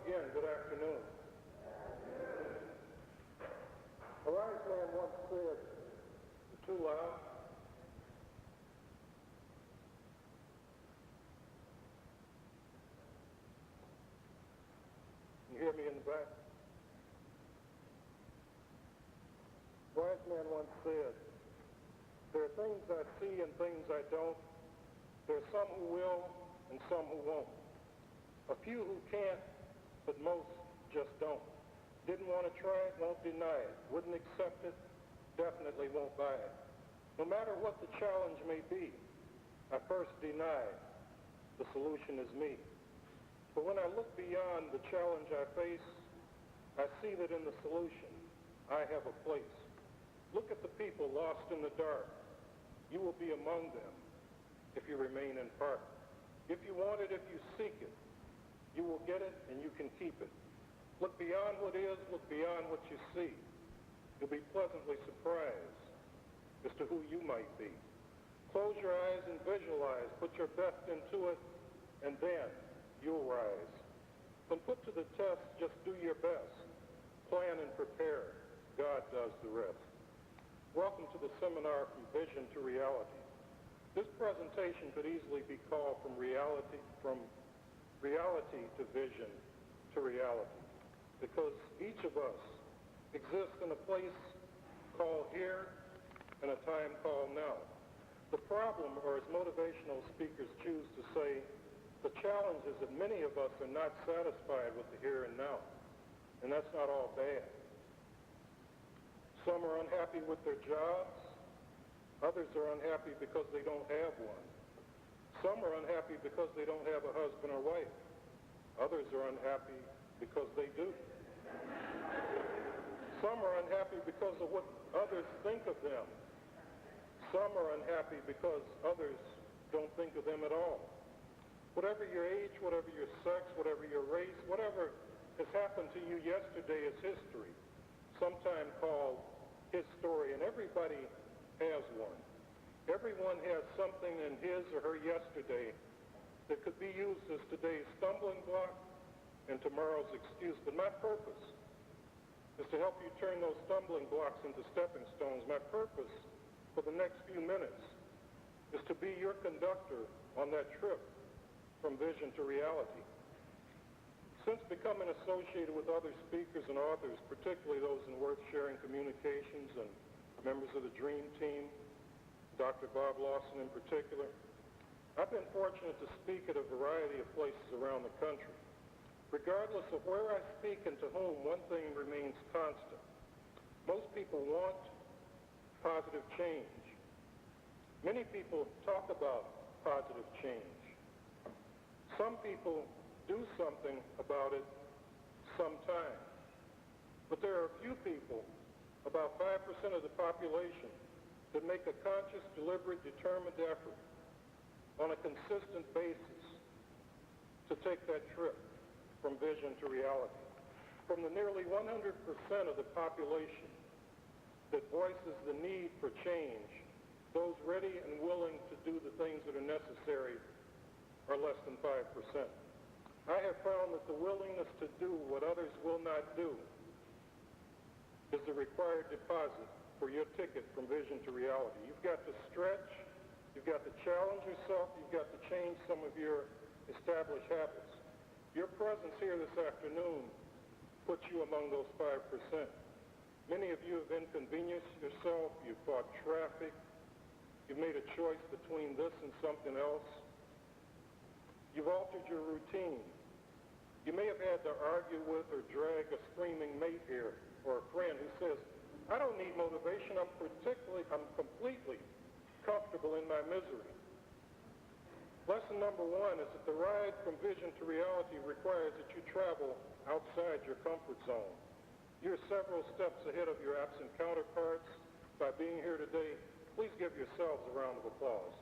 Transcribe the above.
again, good afternoon. A wise man once said, "Too loud." You hear me in the back? A wise man once said, "There are things I see and things I don't. There are some who will and some who won't. A few who can't, but most just don't. Didn't want to try it, won't deny it. Wouldn't accept it, definitely won't buy it. No matter what the challenge may be, I first deny the solution is me. But when I look beyond the challenge I face, I see that in the solution, I have a place. Look at the people lost in the dark. You will be among them if you remain in part. If you want it, if you seek it, you will get it and you can keep it. Look beyond what is, look beyond what you see. You'll be pleasantly surprised as to who you might be. Close your eyes and visualize, put your best into it, and then you'll rise. When put to the test, just do your best. Plan and prepare. God does the rest. Welcome to the seminar From Vision to Reality. This presentation could easily be called From Reality to Vision to Reality, because each of us exists in a place called here and a time called now. The problem, or as motivational speakers choose to say, the challenge is that many of us are not satisfied with the here and now, and that's not all bad. Some are unhappy with their jobs. Others are unhappy because they don't have one. Some are unhappy because they don't have a husband or wife. Others are unhappy because they do. Some are unhappy because of what others think of them. Some are unhappy because others don't think of them at all. Whatever your age, whatever your sex, whatever your race, whatever has happened to you yesterday is history, sometimes called his story, and everybody has one. Everyone has something in his or her yesterday that could be used as today's stumbling block and tomorrow's excuse. But my purpose is to help you turn those stumbling blocks into stepping stones. My purpose for the next few minutes is to be your conductor on that trip from vision to reality. Since becoming associated with other speakers and authors, particularly those in Worth Sharing Communications and members of the Dream Team, Dr. Bob Lawson in particular, I've been fortunate to speak at a variety of places around the country. Regardless of where I speak and to whom, one thing remains constant. Most people want positive change. Many people talk about positive change. Some people do something about it sometime. But there are a few people, about 5% of the population, that make a conscious, deliberate, determined effort on a consistent basis to take that trip from vision to reality. From the nearly 100% of the population that voices the need for change, those ready and willing to do the things that are necessary are less than 5%. I have found that the willingness to do what others will not do is the required deposit for your ticket from vision to reality. You've got to stretch, you've got to challenge yourself, you've got to change some of your established habits. Your presence here this afternoon puts you among those 5%. Many of you have inconvenienced yourself, you've fought traffic, you've made a choice between this and something else. You've altered your routine. You may have had to argue with or drag a screaming mate here or a friend who says, "I don't need motivation, I'm completely comfortable in my misery." Lesson number one is that the ride from vision to reality requires that you travel outside your comfort zone. You're several steps ahead of your absent counterparts. By being here today, please give yourselves a round of applause.